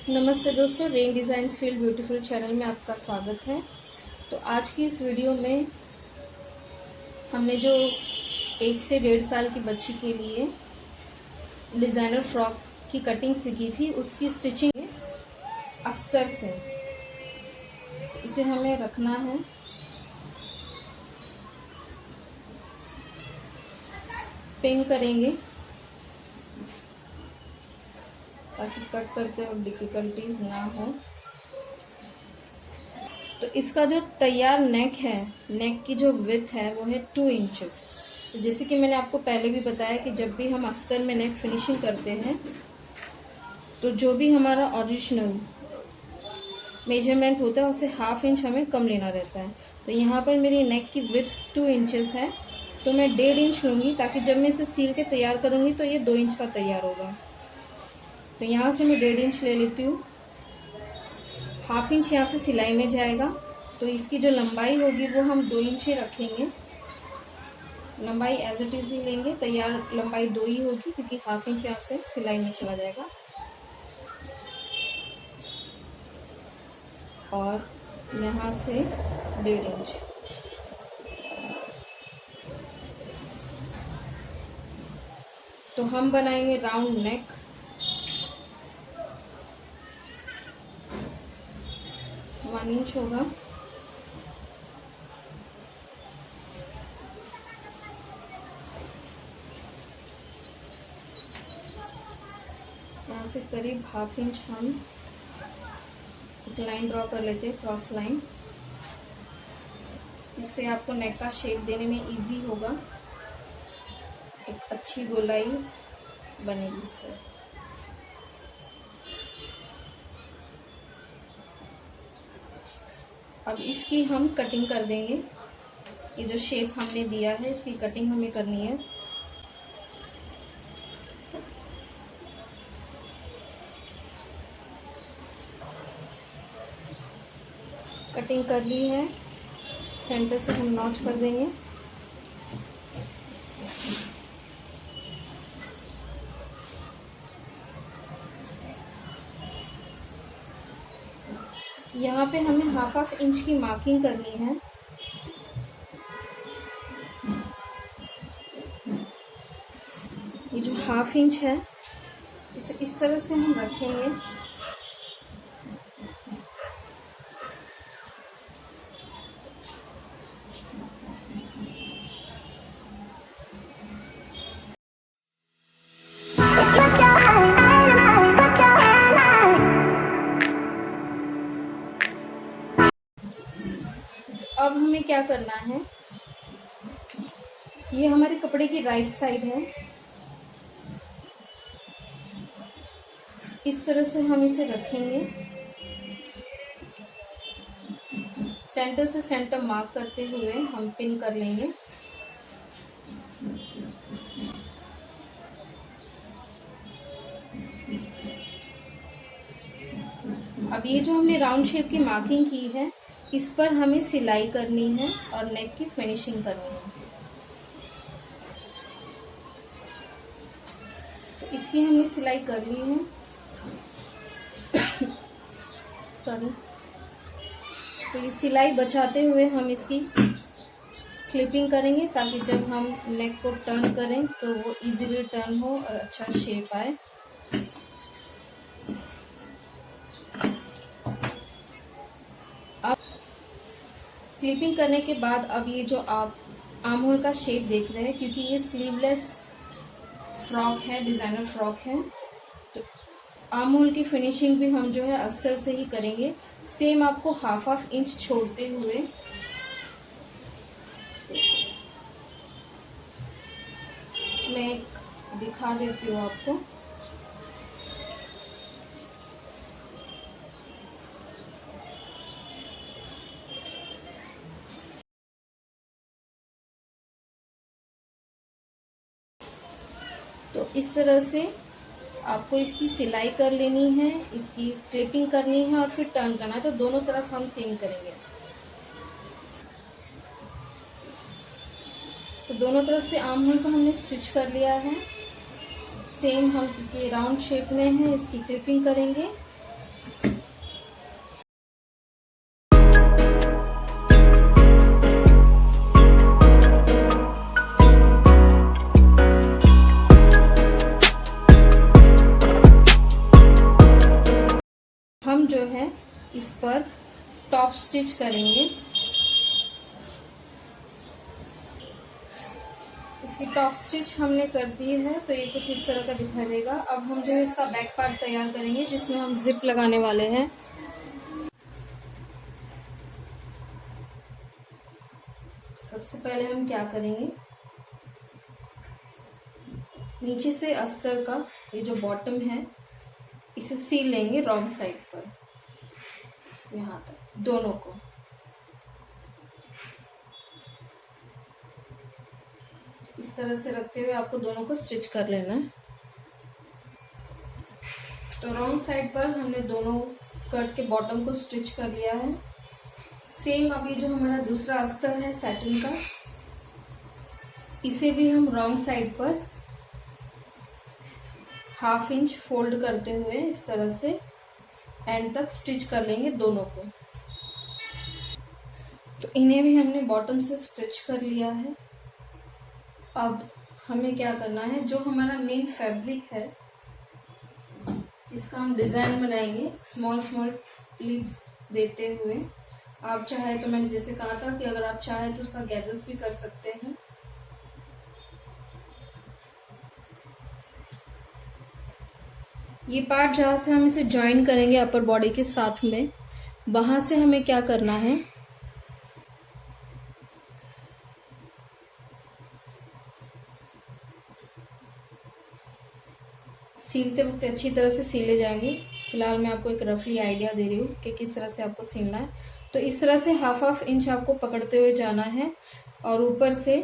नमस्ते दोस्तों, rain designs feel beautiful channel में आपका स्वागत है। तो आज की इस वीडियो में हमने जो 1 से 1.5 साल की बच्ची के लिए डिज़ाइनर फ्रॉक की कटिंग सीखी थी, उसकी स्टिचिंग अस्तर से। तो इसे हमें रखना है, पिन करेंगे ताकि कट करते वक्त डिफ़िकल्टीज ना हो। तो इसका जो तैयार नेक है, नेक की जो विड्थ है वो है 2 इंचेस। तो जैसे कि मैंने आपको पहले भी बताया कि जब भी हम अस्तर में नेक फिनिशिंग करते हैं तो जो भी हमारा ओरिजिनल मेजरमेंट होता है उससे 1/2 इंच हमें कम लेना रहता है। तो यहाँ पर मेरी नेक की विड्थ 2 इंचेस है, तो मैं 1.5 इंच लूँगी ताकि जब मैं इसे सील के तैयार करूँगी तो ये 2 इंच का तैयार होगा। तो यहाँ से मैं 1.5 इंच ले लेती हूँ। 1/2 इंच यहाँ से सिलाई में जाएगा, तो इसकी जो लंबाई होगी वो हम 2 इंच ही रखेंगे। लंबाई एज इट इज ही लेंगे, तैयार लंबाई 2 ही होगी क्योंकि 1/2 इंच यहाँ से सिलाई में चला जाएगा। और यहाँ से 1.5 इंच। तो हम बनाएंगे राउंड नेक। वन इंच होगा। यहाँ से करीब 1/2 इंच हम एक लाइन ड्रॉ कर लेते हैं, क्रॉस लाइन। इससे आपको नेक का शेप देने में इजी होगा, एक अच्छी गोलाई बनेगी इससे। अब इसकी हम कटिंग कर देंगे। ये जो शेप हमने दिया है इसकी कटिंग हमें करनी है। कटिंग कर ली है, सेंटर से हम नॉच कर देंगे। यहाँ पे हमें 1/2 इंच की मार्किंग करनी है। ये जो 1/2 इंच है इसे इस तरह से हम रखेंगे। अब हमें क्या करना है, ये हमारे कपड़े की राइट साइड है। इस तरह से हम इसे रखेंगे, सेंटर से सेंटर मार्क करते हुए हम पिन कर लेंगे। अब ये जो हमने राउंड शेप की मार्किंग की है इस पर हमें सिलाई करनी है और नेक की फिनिशिंग करनी है। तो इसकी हमने सिलाई कर ली है। सॉरी। तो ये सिलाई बचाते हुए हम इसकी क्लिपिंग करेंगे ताकि जब हम नेक को टर्न करें तो वो इजीली टर्न हो और अच्छा शेप आए। क्लिपिंग करने के बाद अब ये जो आप आर्म होल का शेप देख रहे हैं, क्योंकि ये स्लीवलेस फ्रॉक है, डिज़ाइनर फ्रॉक है, तो आर्म होल की फिनिशिंग भी हम जो है अस्तर से ही करेंगे। सेम आपको 1/2 इंच छोड़ते हुए मैं दिखा देती हूँ आपको। तो इस तरह से आपको इसकी सिलाई कर लेनी है, इसकी क्लिपिंग करनी है और फिर टर्न करना है। तो दोनों तरफ हम सेम करेंगे। तो दोनों तरफ से आर्म होल को हमने स्टिच कर लिया है। सेम हम, क्योंकि राउंड शेप में है, इसकी क्लिपिंग करेंगे जो है इस पर टॉप स्टिच करेंगे। इसकी टॉप स्टिच हमने कर दी है, तो ये कुछ इस तरह का दिखाई देगा। अब हम जो है इसका बैक पार्ट तैयार करेंगे, जिसमें हम जिप लगाने वाले हैं। सबसे पहले हम क्या करेंगे, नीचे से अस्तर का ये जो बॉटम है इसे सील लेंगे रॉन्ग साइड पर, यहाँ तक दोनों को। इस तरह से रखते हुए आपको दोनों को स्टिच कर लेना है। तो रॉन्ग साइड पर हमने दोनों स्कर्ट के बॉटम को स्टिच कर लिया है। सेम अभी जो हमारा दूसरा अस्तर है सैटिन का, इसे भी हम रॉन्ग साइड पर 1/2 इंच फोल्ड करते हुए इस तरह से एंड तक स्टिच कर लेंगे दोनों को। तो इन्हें भी हमने बॉटम से स्टिच कर लिया है। अब हमें क्या करना है, जो हमारा मेन फैब्रिक है जिसका हम डिजाइन बनाएंगे स्मॉल स्मॉल प्लीट्स देते हुए, आप चाहे तो मैंने जैसे कहा था कि अगर आप चाहे तो उसका गैदर्स भी कर सकते हैं। ये पार्ट जहाँ से हम इसे ज्वाइन करेंगे अपर बॉडी के साथ में, वहां से हमें क्या करना है, सीलते वक्त अच्छी तरह से सीले जाएंगे। फिलहाल मैं आपको एक रफली आइडिया दे रही हूँ कि किस तरह से आपको सीलना है। तो इस तरह से 1/2 इंच आपको पकड़ते हुए जाना है और ऊपर से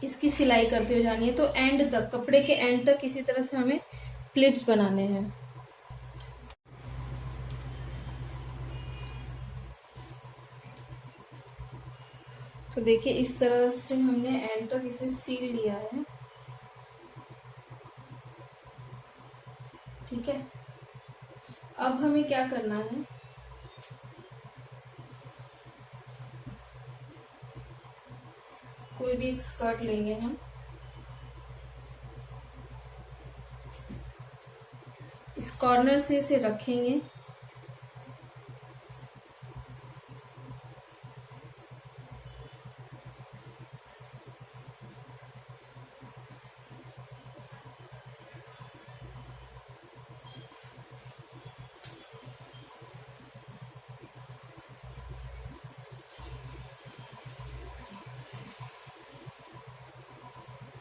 इसकी सिलाई करते हुए जानी है। तो एंड तक, कपड़े के एंड तक इसी तरह से हमें प्लिट्स बनाने हैं। तो देखिए इस तरह से हमने एंड तक इसे सील लिया है। ठीक है, अब हमें क्या करना है, कोई भी एक स्कर्ट लेंगे हम, इस कॉर्नर से इसे रखेंगे,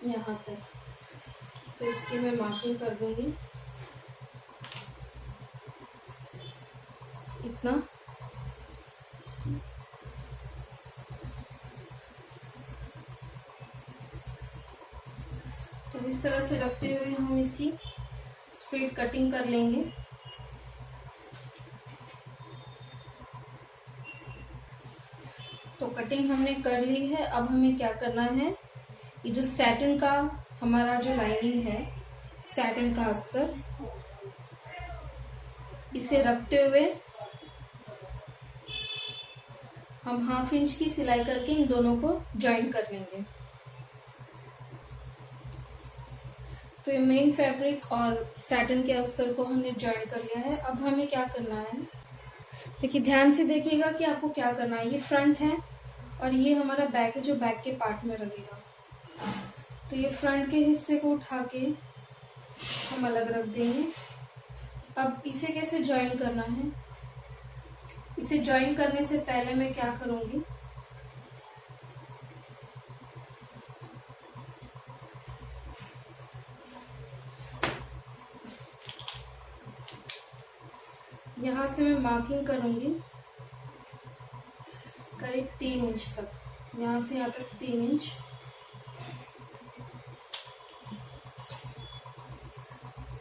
यहाँ तक। तो इसकी मैं मार्किंग कर दूंगी इतना। तो इस तरह से रखते हुए हम इसकी स्ट्रेट कटिंग कर लेंगे। तो कटिंग हमने कर ली है। अब हमें क्या करना है, ये जो सैटिन का हमारा जो लाइनिंग है, सैटिन का अस्तर, इसे रखते हुए हम 1/2 इंच की सिलाई करके इन दोनों को ज्वाइन कर लेंगे। तो ये मेन फैब्रिक और सैटिन के अस्तर को हमने ज्वाइन कर लिया है। अब हमें क्या करना है, देखिए ध्यान से देखिएगा कि आपको क्या करना है। ये फ्रंट है और ये हमारा बैक है जो बैक के पार्ट में लगेगा। तो ये फ्रंट के हिस्से को उठा के हम अलग रख देंगे। अब इसे कैसे ज्वाइन करना है, इसे ज्वाइन करने से पहले मैं क्या करूंगी, यहां से मैं मार्किंग करूंगी करीब 3 इंच तक, यहां से यहां तक 3 इंच।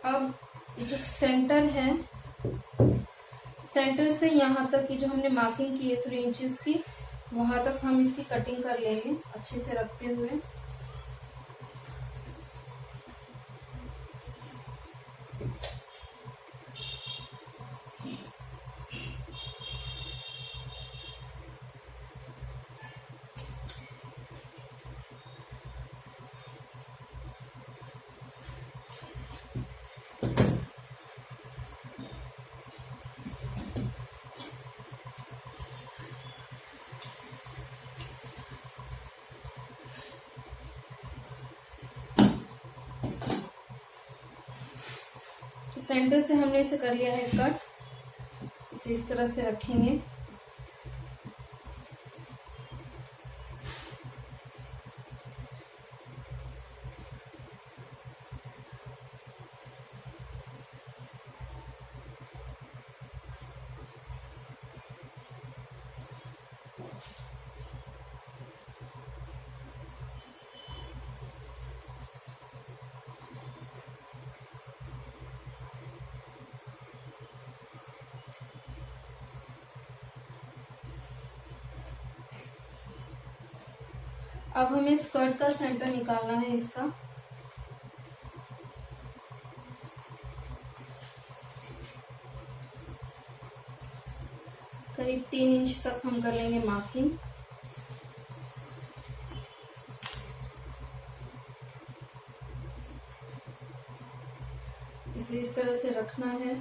अब जो सेंटर है, सेंटर से यहाँ तक की जो हमने मार्किंग की है 3 इंचेस की, वहां तक हम इसकी कटिंग कर लेंगे अच्छे से रखते हुए। सेंटर से हमने इसे कर लिया है कट। इसे इस तरह से रखेंगे। अब हमें स्कर्ट का सेंटर निकालना है इसका। करीब 3 इंच तक हम कर लेंगे मार्किंग। इसे इस तरह से रखना है।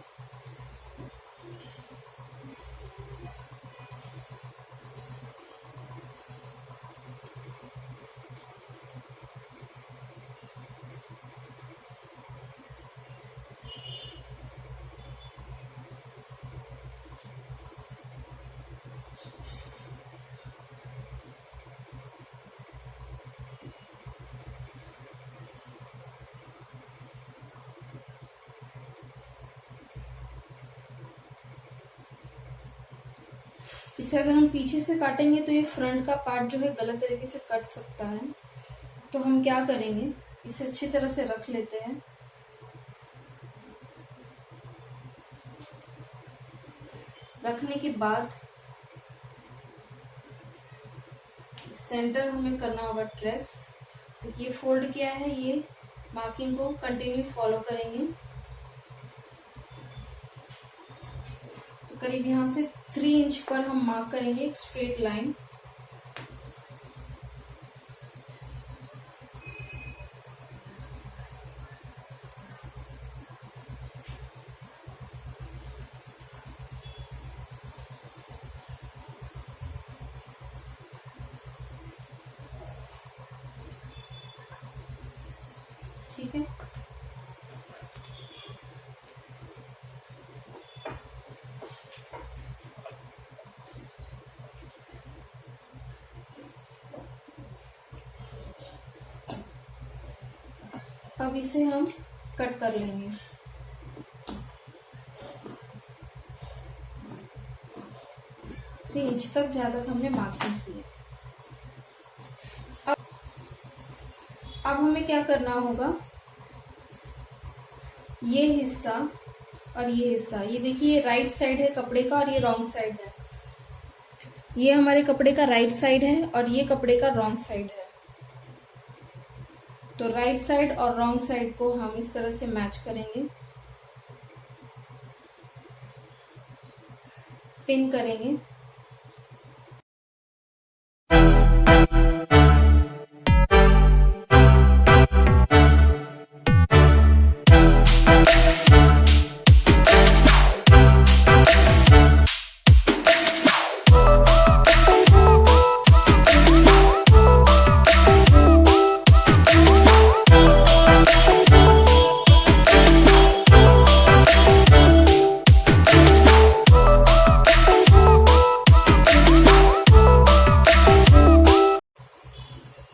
इसे अगर हम पीछे से काटेंगे तो ये फ्रंट का पार्ट जो है गलत तरीके से कट सकता है। तो हम क्या करेंगे, इसे अच्छी तरह से रख लेते हैं। रखने के बाद सेंटर हमें करना होगा ट्रेस। तो ये फोल्ड किया है, ये मार्किंग को कंटिन्यू फॉलो करेंगे। तो करीब यहाँ से 3 इंच पर हम मार्क करेंगे एक स्ट्रेट लाइन। ठीक है। अब इसे हम कट कर लेंगे। थ्री इंच तक जहाँ तक हमने मार्किंग की है। अब हमें क्या करना होगा, ये हिस्सा और ये हिस्सा, ये देखिए ये राइट साइड है कपड़े का और ये रॉन्ग साइड है। ये हमारे कपड़े का राइट साइड है और ये कपड़े का रॉन्ग साइड है। तो राइट साइड और रॉन्ग साइड को हम इस तरह से मैच करेंगे, पिन करेंगे।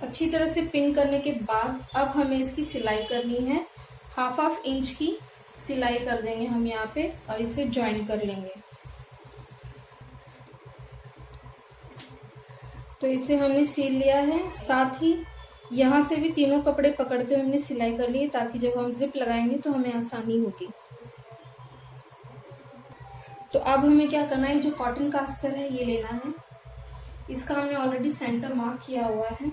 अच्छी तरह से पिन करने के बाद अब हमें इसकी सिलाई करनी है। हाफ इंच की सिलाई कर देंगे हम यहाँ पे और इसे ज्वाइन कर लेंगे। तो इसे हमने सिल लिया है, साथ ही यहाँ से भी तीनों कपड़े पकड़ते हुए हमने सिलाई कर ली है, ताकि जब हम जिप लगाएंगे तो हमें आसानी होगी। तो अब हमें क्या करना है, जो कॉटन का अस्तर है ये लेना है। इसका हमने ऑलरेडी सेंटर मार्क किया हुआ है।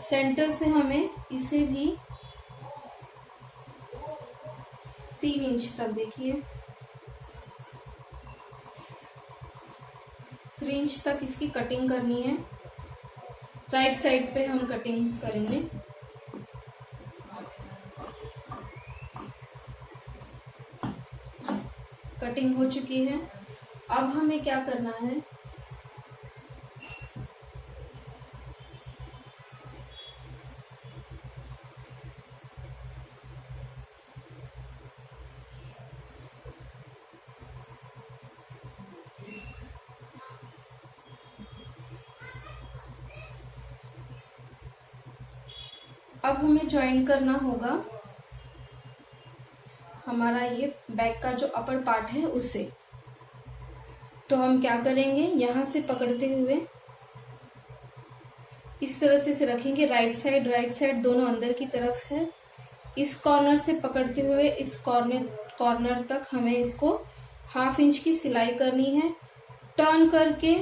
सेंटर से हमें इसे भी 3 इंच तक, देखिए 3 इंच तक इसकी कटिंग करनी है। राइट साइड पे हम कटिंग करेंगे। कटिंग हो चुकी है। अब हमें क्या करना है, अब हमें ज्वाइन करना होगा हमारा ये बैक का जो अपर पार्ट है उसे। तो हम क्या करेंगे, यहाँ से पकड़ते हुए इस तरह से इसे रखेंगे। राइट साइड दोनों अंदर की तरफ है। इस कॉर्नर से पकड़ते हुए इस कॉर्नर तक हमें इसको 1/2 इंच की सिलाई करनी है। टर्न करके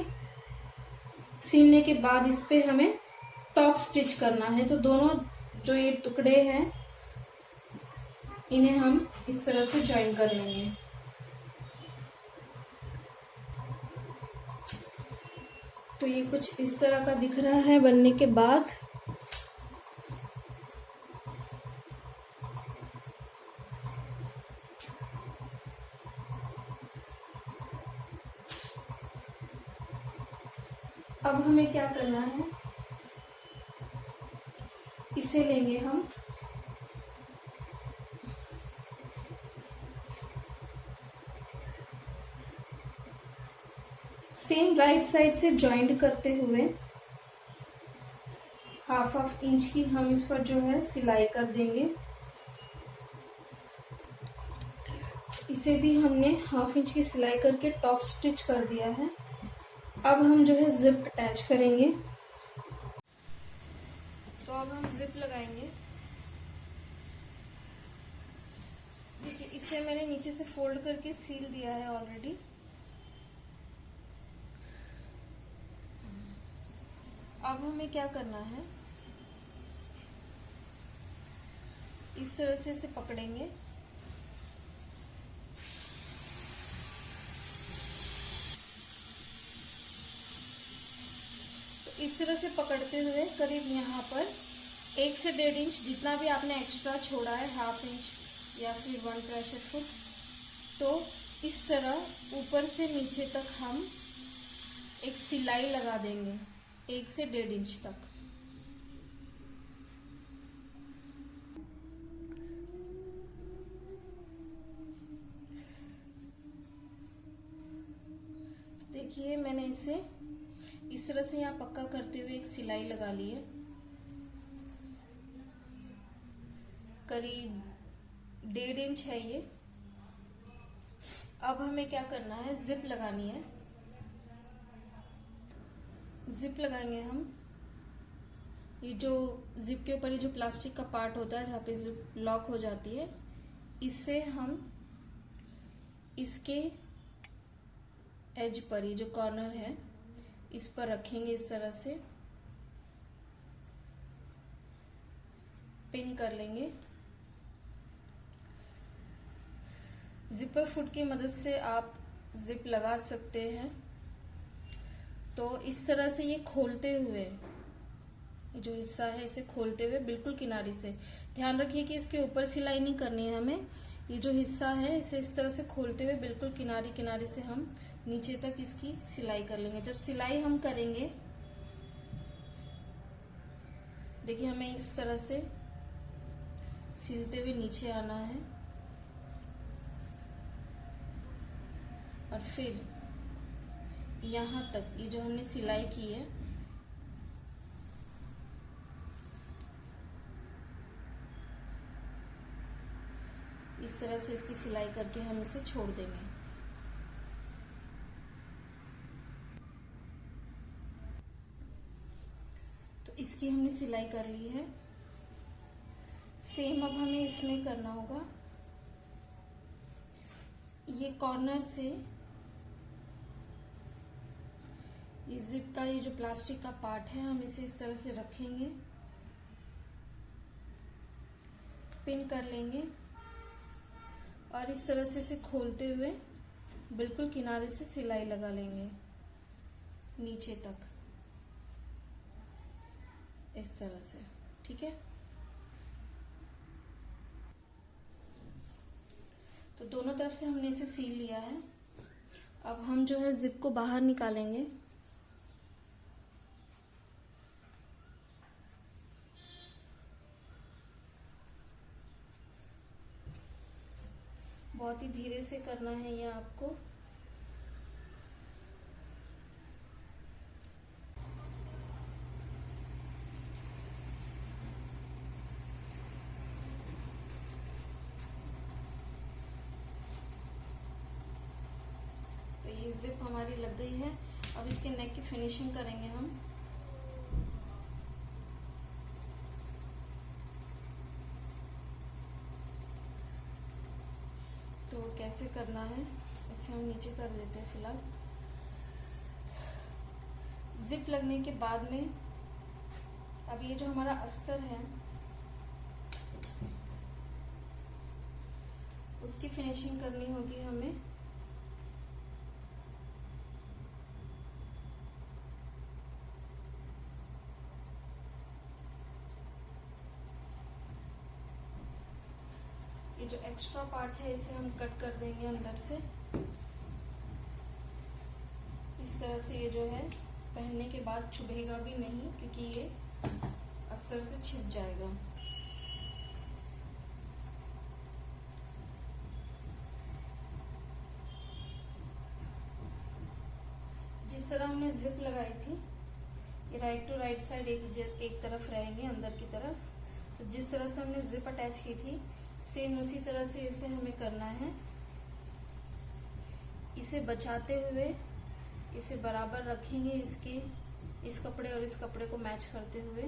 सीलने के बाद इस पे हमें टॉप स्टिच करना है। तो दोनों जो ये टुकड़े हैं इन्हें हम इस तरह से ज्वाइन कर लेंगे। तो ये कुछ इस तरह का दिख रहा है बनने के बाद। अब हमें क्या करना है, इसे लेंगे हम सेम राइट साइड से ज्वाइंट करते हुए 1/2 इंच की हम इस पर जो है सिलाई कर देंगे। इसे भी हमने 1/2 इंच की सिलाई करके टॉप स्टिच कर दिया है। अब हम जो है जिप अटैच करेंगे। तो अब हम जिप लगाएंगे। देखिए इसे मैंने नीचे से फोल्ड करके सील दिया है ऑलरेडी। अब हमें क्या करना है, इस तरह से इसे पकड़ेंगे। तो इस तरह से पकड़ते हुए करीब यहाँ पर 1 से 1.5 इंच जितना भी आपने एक्स्ट्रा छोड़ा है, 1/2 इंच या फिर 1 प्रेशर फुट, तो इस तरह ऊपर से नीचे तक हम एक सिलाई लगा देंगे 1 से 1.5 इंच तक। देखिए मैंने इसे इस तरह से यहाँ पक्का करते हुए एक सिलाई लगा ली है। करीब 1.5 इंच है ये। अब हमें क्या करना है, जिप लगानी है। जिप लगाएंगे हम। ये जो जिप के ऊपर ये जो प्लास्टिक का पार्ट होता है जहाँ पे जिप लॉक हो जाती है, इससे हम इसके एज पर, ये जो कॉर्नर है इस पर रखेंगे। इस तरह से पिन कर लेंगे। जिपर फुट की मदद से आप जिप लगा सकते हैं। तो इस तरह से ये खोलते हुए, जो हिस्सा है इसे खोलते हुए बिल्कुल किनारी से, ध्यान रखिए कि इसके ऊपर सिलाई नहीं करनी है हमें। ये जो हिस्सा है इसे इस तरह से खोलते हुए बिल्कुल किनारी किनारी से हम नीचे तक इसकी सिलाई कर लेंगे। जब सिलाई हम करेंगे, देखिए हमें इस तरह से सिलते हुए नीचे आना है और फिर यहाँ तक ये जो हमने सिलाई की है इस तरह से इसकी सिलाई करके हम इसे छोड़ देंगे। तो इसकी हमने सिलाई कर ली है। सेम अब हमें इसमें करना होगा। ये कॉर्नर से ये जिप का ये जो प्लास्टिक का पार्ट है हम इसे इस तरह से रखेंगे, पिन कर लेंगे और इस तरह से इसे खोलते हुए बिल्कुल किनारे से सिलाई लगा लेंगे नीचे तक, इस तरह से। ठीक है, तो दोनों तरफ से हमने इसे सील लिया है। अब हम जो है जिप को बाहर निकालेंगे। बहुत ही धीरे से करना है ये आपको। जिप हमारी लग गई है। अब इसके नेक की फिनिशिंग करेंगे हम। तो कैसे करना है, इसे हम नीचे कर देते हैं फिलहाल। जिप लगने के बाद में अब ये जो हमारा अस्तर है उसकी फिनिशिंग करनी होगी हमें। ये जो एक्स्ट्रा पार्ट है इसे हम कट कर देंगे अंदर से। इस तरह से ये जो है पहनने के बाद चुभेगा भी नहीं, क्योंकि ये अस्तर से छिप जाएगा। जिस तरह हमने जिप लगाई थी, ये राइट टू राइट साइड एक तरफ रहेंगे अंदर की तरफ। तो जिस तरह से हमने जिप अटैच की थी सेम उसी तरह से इसे हमें करना है। इसे बचाते हुए इसे बराबर रखेंगे, इस कपड़े और इस कपड़े को मैच करते हुए।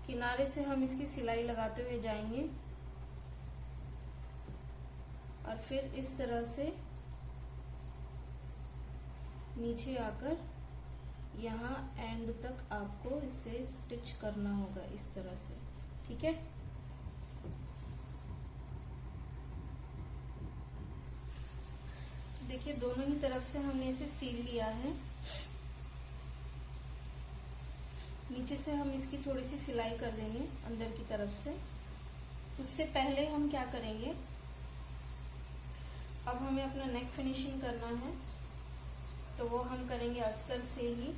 किनारे से हम इसकी सिलाई लगाते हुए जाएंगे और फिर इस तरह से नीचे आकर यहाँ एंड तक आपको इसे स्टिच करना होगा इस तरह से, ठीक है। देखिए दोनों ही तरफ से हमने इसे सील लिया है। नीचे से हम इसकी थोड़ी सी सिलाई कर देंगे अंदर की तरफ से। उससे पहले हम क्या करेंगे, अब हमें अपना नेक फिनिशिंग करना है, तो वो हम करेंगे अस्तर से ही।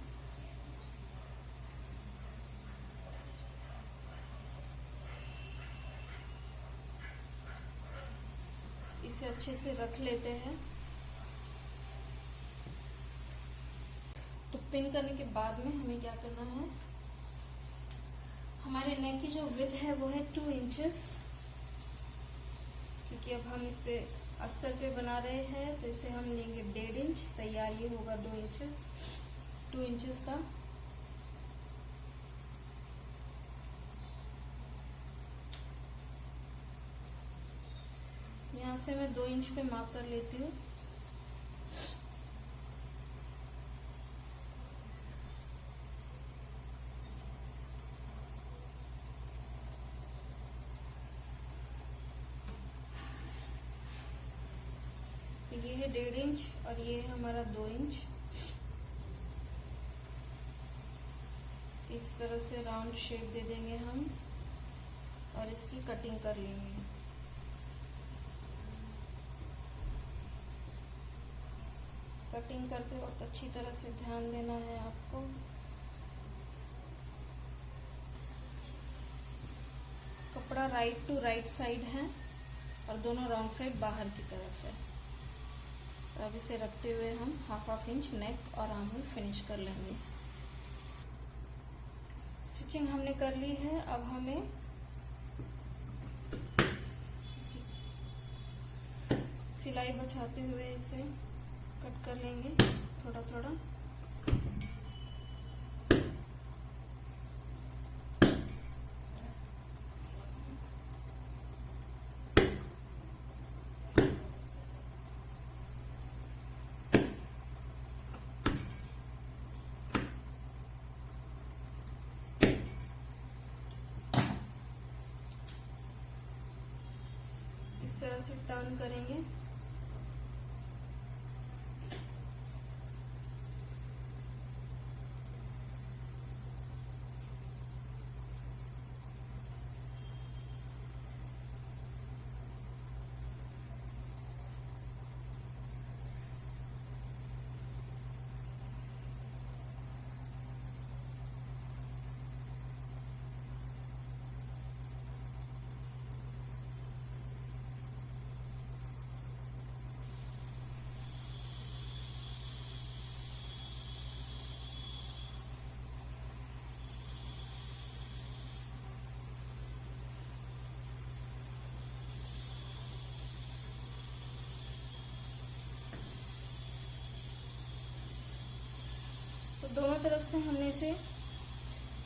इसे अच्छे से रख लेते हैं। तो पिन करने के बाद में हमें क्या करना है, हमारे नेक की जो विड्थ है वो है 2 इंचेस, क्योंकि अब हम इस पे अस्तर पे बना रहे हैं। तो इसे हम लेंगे 1.5 इंच, तैयार ये होगा 2 इंचेस, 2 इंचेस का। यहाँ से मैं 2 इंच पे मार्क कर लेती हूँ। ये है 1.5 इंच और ये है हमारा 2 इंच। इस तरह से राउंड शेप दे देंगे हम और इसकी कटिंग कर लेंगे। कटिंग करते वक्त अच्छी तरह से ध्यान देना है आपको। कपड़ा राइट टू राइट साइड है और दोनों रॉन्ग साइड बाहर की तरफ है। अब इसे रखते हुए हम हाफ इंच नेक और आर्म होल फिनिश कर लेंगे। स्टिचिंग हमने कर ली है। अब हमें सिलाई बचाते हुए इसे कट कर लेंगे थोड़ा थोड़ा। इस तरह से टर्न करेंगे। दोनों तरफ से हमने इसे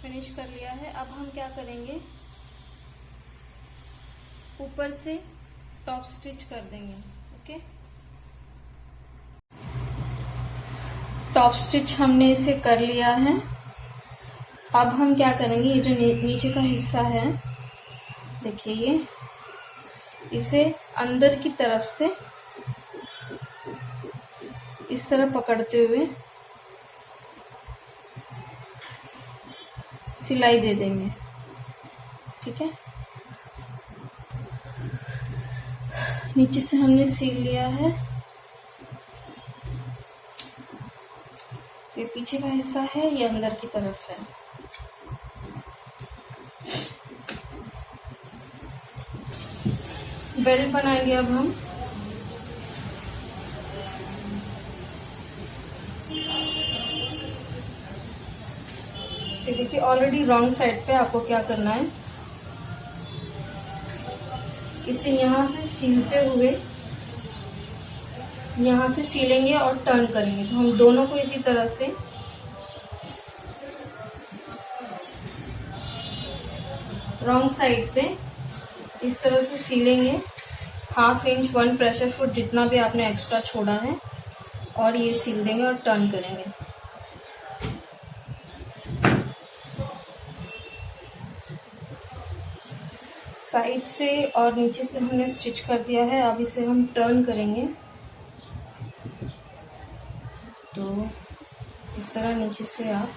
फिनिश कर लिया है। अब हम क्या करेंगे, ऊपर से टॉप स्टिच कर देंगे। ओके, टॉप स्टिच हमने इसे कर लिया है। अब हम क्या करेंगे, ये जो नीचे का हिस्सा है, देखिए ये, इसे अंदर की तरफ से इस तरह पकड़ते हुए सिलाई दे देंगे। ठीक है, नीचे से हमने सिल लिया है। ये पीछे का हिस्सा है, ये अंदर की तरफ है। बेल्ट बनाएंगे अब हम। ये देखिए ऑलरेडी रॉन्ग साइड पे आपको क्या करना है, इसे यहाँ से सीलते हुए यहाँ से सीलेंगे और टर्न करेंगे। तो हम दोनों को इसी तरह से रॉन्ग साइड पे इस तरह से सीलेंगे, 1/2 इंच 1 प्रेशर फुट जितना भी आपने एक्स्ट्रा छोड़ा है, और ये सील देंगे और टर्न करेंगे। साइड से और नीचे से हमने स्टिच कर दिया है। अब इसे हम टर्न करेंगे, तो इस तरह नीचे से आप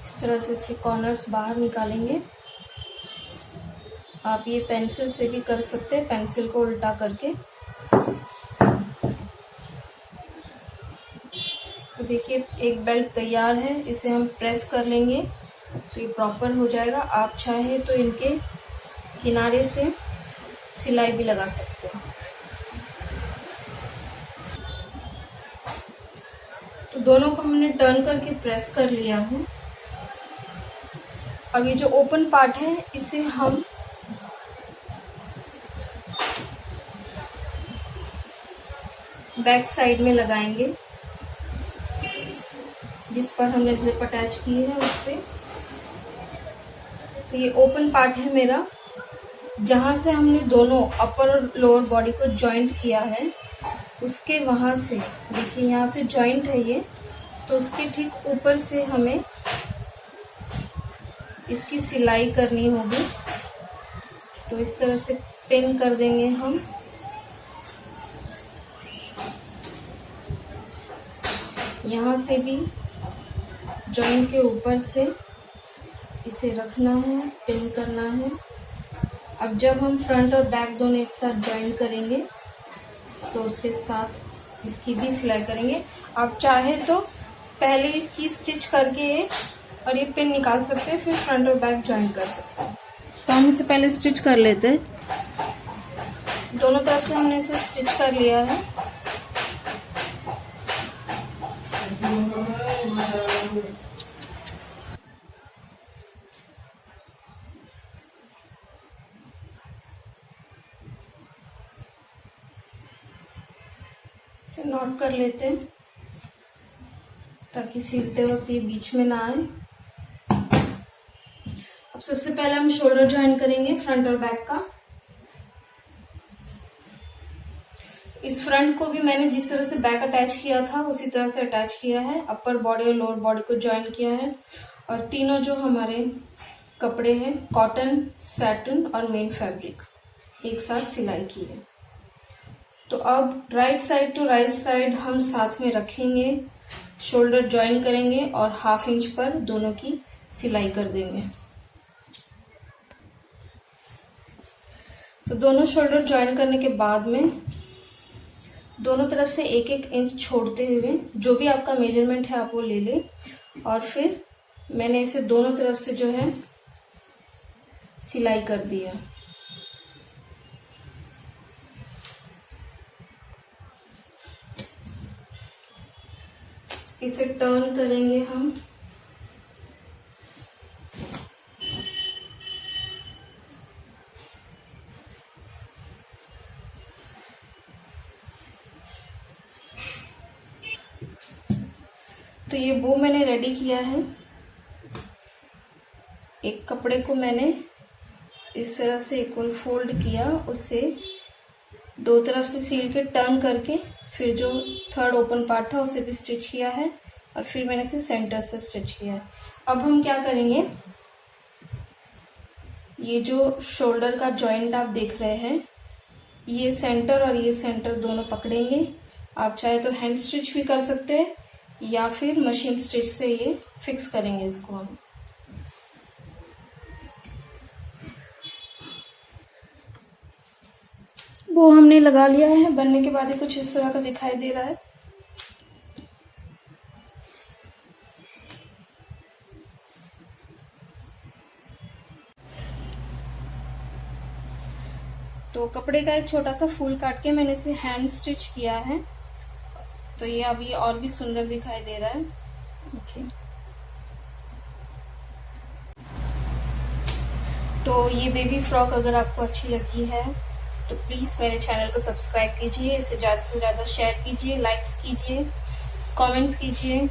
इस तरह से इसके कॉर्नर्स बाहर निकालेंगे। आप ये पेंसिल से भी कर सकते हैं, पेंसिल को उल्टा करके। तो देखिए एक बेल्ट तैयार है, इसे हम प्रेस कर लेंगे तो ये प्रॉपर हो जाएगा। आप चाहे तो इनके किनारे से सिलाई भी लगा सकते हैं। तो दोनों को हमने टर्न करके प्रेस कर लिया है। अब ये जो ओपन पार्ट है, इसे हम बैक साइड में लगाएंगे, जिस पर हमने जिप अटैच की है उस पे। तो ये ओपन पार्ट है मेरा, जहां से हमने दोनों अपर और लोअर बॉडी को जॉइंट किया है, उसके वहां से देखिए यहाँ से जॉइंट है ये, तो उसके ठीक ऊपर से हमें इसकी सिलाई करनी होगी। तो इस तरह से पिन कर देंगे हम। यहाँ से भी जॉइंट के ऊपर से इसे रखना है, पिन करना है। अब जब हम फ्रंट और बैक दोनों एक साथ जॉइन करेंगे तो उसके साथ इसकी भी सिलाई करेंगे। आप चाहे तो पहले इसकी स्टिच करके और ये पिन निकाल सकते हैं, फिर फ्रंट और बैक जॉइन कर सकते हैं। तो हम इसे पहले स्टिच कर लेते हैं। दोनों तरफ से हमने इसे स्टिच कर लिया है। इसे नॉट कर लेते हैं ताकि सीलते वक्त ये बीच में ना आए। अब सबसे पहले हम शोल्डर ज्वाइन करेंगे फ्रंट और बैक का। इस फ्रंट को भी मैंने जिस तरह से बैक अटैच किया था उसी तरह से अटैच किया है। अपर बॉडी और लोअर बॉडी को ज्वाइन किया है, और तीनों जो हमारे कपड़े हैं, कॉटन, सैटिन और मेन फैब्रिक, एक साथ सिलाई की है। तो अब right side to right side हम साथ में रखेंगे, शोल्डर ज्वाइन करेंगे और 1/2 इंच पर दोनों की सिलाई कर देंगे। तो दोनों शोल्डर ज्वाइन करने के बाद में दोनों तरफ से 1-1 इंच छोड़ते हुए जो भी आपका मेजरमेंट है आप वो ले लें, और फिर मैंने इसे दोनों तरफ से जो है सिलाई कर दी है। इसे टर्न करेंगे हम। तो ये बो मैंने रेडी किया है। एक कपड़े को मैंने इस तरह से इक्वल फोल्ड किया, उससे दो तरफ से सील के टर्न करके फिर जो थर्ड ओपन पार्ट था उसे भी स्टिच किया है और फिर मैंने इसे सेंटर से स्टिच किया है। अब हम क्या करेंगे, ये जो शोल्डर का जॉइंट आप देख रहे हैं, ये सेंटर और ये सेंटर दोनों पकड़ेंगे। आप चाहे तो हैंड स्टिच भी कर सकते हैं या फिर मशीन स्टिच से ये फिक्स करेंगे इसको हम। वो हमने लगा लिया है। बनने के बाद ये कुछ इस तरह का दिखाई दे रहा है। तो कपड़े का एक छोटा सा फूल काट के मैंने इसे हैंड स्टिच किया है, तो ये अभी और भी सुंदर दिखाई दे रहा है। ओके, तो ये बेबी फ्रॉक अगर आपको अच्छी लगी है तो प्लीज़ मेरे चैनल को सब्सक्राइब कीजिए, इसे ज़्यादा से ज़्यादा शेयर कीजिए, लाइक्स कीजिए, कमेंट्स कीजिए,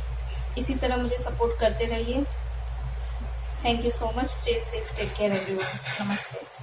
इसी तरह मुझे सपोर्ट करते रहिए। Thank you so much. Stay safe, take care everyone. नमस्ते।